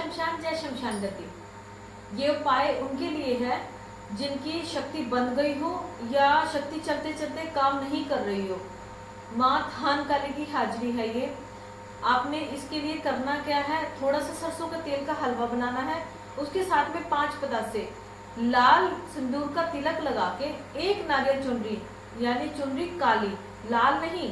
शमशान जय शमशान गति। ये उपाय उनके लिए है जिनकी शक्ति बंद गई हो या शक्ति चलते चलते काम नहीं कर रही हो। माँ थान काली की हाजिरी है ये। आपने इसके लिए करना क्या है, थोड़ा सा सरसों का तेल का हलवा बनाना है, उसके साथ में 5 पतासे लाल सिंदूर का तिलक लगा के एक नारियल चुनरी, यानी चुनरी काली, लाल नहीं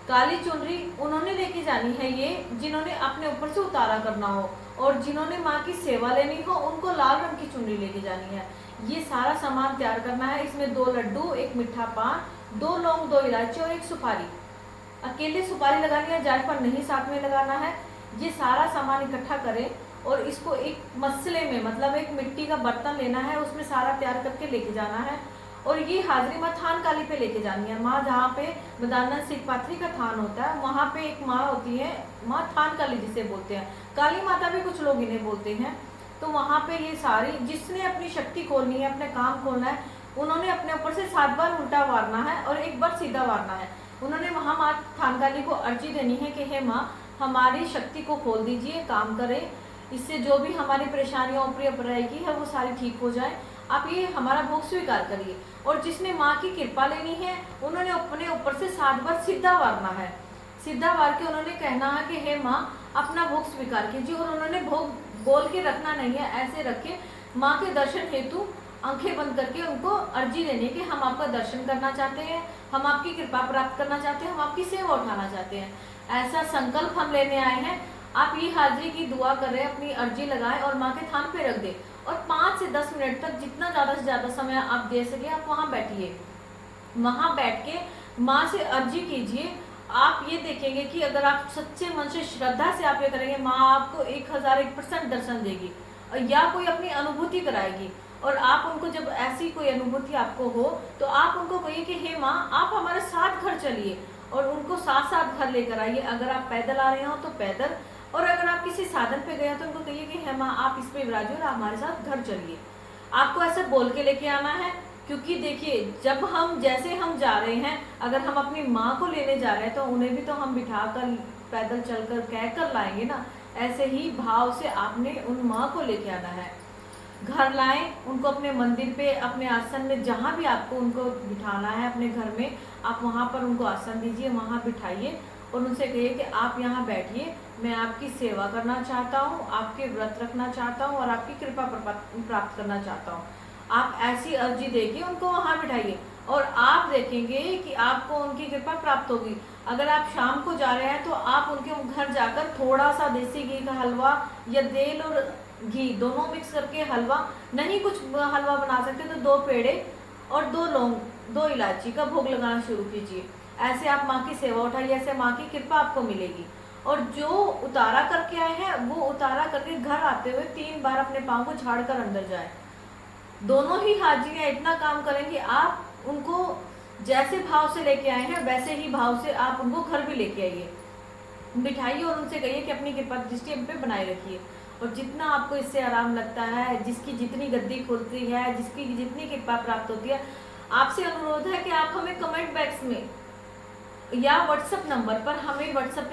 काली चुनरी उन्होंने लेके जानी है ये जिन्होंने अपने ऊपर से उतारा करना हो, और जिन्होंने माँ की सेवा लेनी हो उनको लाल रंग की चुनरी लेके जानी है। ये सारा सामान तैयार करना है। इसमें 2 लड्डू, 1 मीठा पान, 2 लौंग, 2 इलायची और 1 सुपारी। अकेले सुपारी लगानी है, जायफल नहीं साथ में लगाना है। ये सारा सामान इकट्ठा करें और इसको एक मसले में, मतलब एक मिट्टी का बर्तन लेना है, उसमें सारा तैयार करके लेके जाना है। और ये हाजिरी माँ थान काली पे लेके जानी है। माँ जहाँ पे बदाना सिख पाथरी का थान होता है वहाँ पे एक माँ होती है, माँ थान काली जिसे बोलते हैं, काली माता भी कुछ लोग इन्हें बोलते हैं। तो वहाँ पे ये सारी, जिसने अपनी शक्ति खोलनी है, अपने काम खोलना है, उन्होंने अपने ऊपर से 7 बार उल्टा वारना है और 1 बार सीधा वारना है। उन्होंने वहाँ माँ थान काली को अर्जी देनी है कि हे माँ हमारी शक्ति को खोल दीजिए, काम करें, इससे जो भी हमारी परेशानियां ऊपरी अपराएगी है वो सारी ठीक हो जाए, आप ये हमारा भोग स्वीकार करिए। और जिसने माँ की कृपा लेनी है उन्होंने अपने ऊपर से 7 बार सीधा वारना है। सीधा वार के उन्होंने कहना है कि हे माँ अपना भोग स्वीकार कीजिए। और उन्होंने भोग बोल के रखना नहीं है, ऐसे रखे माँ के दर्शन हेतु आंखें बंद करके उनको अर्जी देने के हम आपका दर्शन करना चाहते हैं, हम आपकी कृपा प्राप्त करना चाहते हैं, हम आपकी सेवा उठाना चाहते हैं, ऐसा संकल्प हम लेने आए हैं। आप ये हाजिरी की दुआ करें, अपनी अर्जी लगाएं और माँ के थान पे रख दें। और 5 से 10 मिनट तक जितना ज़्यादा से ज़्यादा समय आप दे सके आप वहाँ बैठिए। वहाँ बैठ के माँ से अर्जी कीजिए। आप ये देखेंगे कि अगर आप सच्चे मन से श्रद्धा से आप ये करेंगे, माँ आपको 1001% दर्शन देगी या कोई अपनी अनुभूति कराएगी। और आप उनको जब ऐसी कोई अनुभूति आपको हो तो आप उनको कहिए कि हे माँ आप हमारे साथ घर चलिए, और उनको साथ साथ घर लेकर आइए। अगर आप पैदल आ रहे हो तो पैदल, और अगर आप किसी साधन पे गए हो तो उनको कहिए कि हे माँ आप इस पे विराजिए और हमारे साथ घर चलिए। आपको ऐसे बोल के लेके आना है, क्योंकि देखिए जब हम जैसे हम जा रहे हैं, अगर हम अपनी माँ को लेने जा रहे हैं तो उन्हें भी तो हम बिठा कर पैदल चलकर कह कर लाएंगे ना। ऐसे ही भाव से आपने उन माँ को लेके आना है। घर लाएं उनको अपने मंदिर पे, अपने आसन में, जहाँ भी आपको उनको बिठाना है अपने घर में, आप वहाँ पर उनको आसन दीजिए, वहाँ बिठाइए और उनसे कहिए कि आप यहाँ बैठिए, मैं आपकी सेवा करना चाहता हूँ, आपके व्रत रखना चाहता हूँ और आपकी कृपा प्राप्त करना चाहता हूँ। आप ऐसी अर्जी देके उनको वहाँ बिठाइए और आप देखेंगे कि आपको उनकी कृपा प्राप्त होगी। अगर आप शाम को जा रहे हैं तो आप उनके घर जाकर थोड़ा सा देसी घी का हलवा या तेल और घी दोनों मिक्स करके हलवा, नहीं कुछ हलवा बना सकते तो 2 पेड़े और 2 लौंग, 2 इलायची का भोग लगाना शुरू कीजिए। ऐसे आप माँ की सेवा उठाइए, ऐसे माँ की कृपा आपको मिलेगी। और जो उतारा करके आए हैं वो उतारा करके घर आते हुए 3 बार अपने पाँव को झाड़ कर अंदर जाए। दोनों ही हाजिरियाँ इतना काम करेंगे, आप उनको जैसे भाव से लेके आए हैं वैसे ही भाव से आप उनको घर भी लेके आइए, बिठाइए और उनसे कहिए कि अपनी कृपा दृष्टि हम पे बनाए रखिए। और जितना आपको इससे आराम लगता है, जिसकी जितनी गद्दी खुलती है, जिसकी जितनी कृपा प्राप्त होती है, आपसे अनुरोध है कि आप हमें कमेंट बॉक्स में या व्हाट्सएप नंबर पर हमें व्हाट्सएप